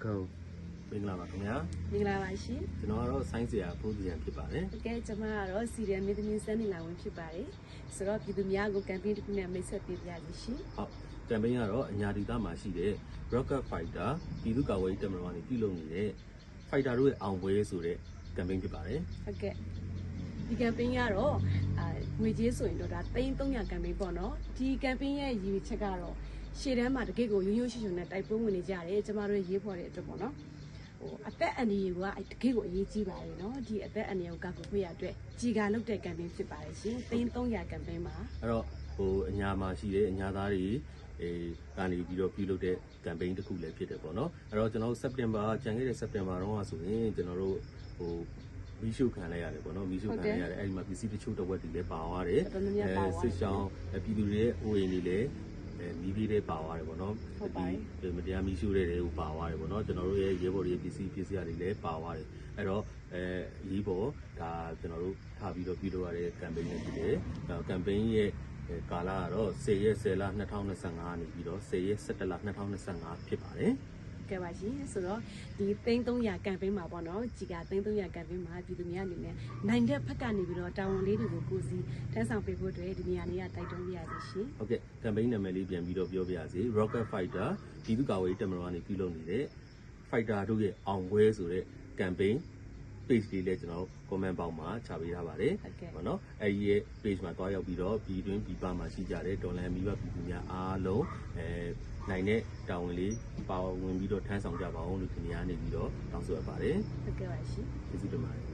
welcome မင်္ဂလာပါခင်ဗျာ မင်္ဂလာပါရှင် ကျွန်တော်ကတော့ science ဆရာဖိုးစီရန်ဖြစ်ပါတယ် ။ကျွန်မကတော့ စီရီယယ်မင်းသမီးစန်းနေလာဝင်ဖြစ်ပါတယ်။ဆိုတော့ပြည်သူများကို campaign တစ်ခုနဲ့မိတ်ဆက်ပေးပါရစေရှင် ဟုတ် campaign ကတော့အညာဒေသမှာရှိတဲ့ rocket fighter ပြည်သူ့ကာကွယ်ရေးတပ်မတော်ကနေပြုလုပ်နေတဲ့ fighter တို့ရဲ့အောင်ပွဲဆိုတဲ့ campaign ဖြစ်ပါတယ် ။ဟုတ်ကဲ့ဒီ campaign ကတော့ငွေကြေးဆိုရင်တော့ဒါ300 campaign ပေါ့နော်။ဒီ campaign ရဲ့ရည်ရွယ်ချက်ကတော့ရှေ့တန်းမှာတကယ့်ကိုရိုးရိုးရှင်းရှင်းနဲ့တိုက်ပွဲဝင်နေကြတယ်။ကျွန်မတို့ရေးဖော်တဲ့အတွက်ပေါ့နော်။အသက်အန္တရာယ်ကတကယ့်ကိုအရေးကြီးပါတယ်နော်ဒီအသက်အန္တရာယ်ကိုကောက်ွယ်ရအတွက်ကြီးကာလုပ်တဲ့ campaign ဖြစ်ပါတယ်ရှင်300 campaign မှာ အဲ့တော့အညာမှာရှိတဲ့အညာသားတွေကနေပြီးတော့ပြုလုပ်တဲ့ campaign တစ်ခုလည်းဖြစ်တယ်ပေါ့နော်အဲ့တော့ကျွန်တော်တို့ September ကျန်ခဲ့တဲ့ September တော့ဆိုရင်ကျွန်တော်တို့မီးရှို့ခံလိုက်ရတယ်ပေါ့နော်မီးရှို့ခံလိုက်ရတယ်အဲ့ဒီမှာပစ္စည်းတချို့တစ်ဝက်တွေလည်းပါသွားတယ်စစ်ရှောင်းပြည်သူတွေရဲ့အိုးအိမ်တွေလည်းမီးပြေးတဲ့ပါသွားတယ်ပေါ့နော်ဒီမတရားမီးရှို့တဲ့တွေကိုပါသွားတယ်ပေါ့နော်ကျွန်တော်တို့ရဲ့ရဲဘော်တွေပစ္စည်းတွေလည်းပါသွားတယ်အဲ့တော့ရေးပေါ်ဒါကျွန်တော်တို့ထားပြီးတော့ပြုလုပ်ရတဲ့ campaign လေးဖြစ်တယ် campaign ရဲ့ကာလကတော့10ရက်10လ2025နေပြီးတော့10ရက်17လ2025ဖြစ်ပါတယ်ကဲပါရှင်ဆိုတော့ဒီ300 campaign မှာပေါ့နော်ကြီးက300 campaign မှာပြည်သူများအနေနဲ့နိုင်တဲ့ဖက်ကနေပြီးတော့တာဝန်လေးတွေကိုကိုစီထမ်းဆောင်ပေးဖို့အတွက်ဒီနေရာလေးကတိုက်တွန်းပြရစီရှင်ဟုတ်ကဲ့ campaign နာမည်လေးပြန်ပြီးတော့ပြောပြရစီ Rocket Fighter ပြည်သူ့ကာကွယ်ရေးတပ်မတော်ကနေပြုလုပ်နေတဲ့ Fighter တို့ရဲ့အောင်ပွဲဆိုတဲ့ campaign page လေးလည်းကျွန်တော် comment box မှာချပေးထားပါတယ်ပေါ့နော်အဲဒီရဲ့ page မှာတွားရောက်ပြီးတော့ပြည်တွင်းပြည်ပမှာရှိကြတဲ့ဒေါ်လာမိဘပြည်သူများအားလုံးနိုင်တဲ့တာဝန်လေးပါဝင်ပြီးတော့ထမ်းဆောင်ကြပါအောင်လို့ဒီနေရာနေပြီးတော့တောင်းဆိုရပါတယ်ဟုတ်ကဲ့ပါရှင်ကျေးဇူးတင်ပါတယ်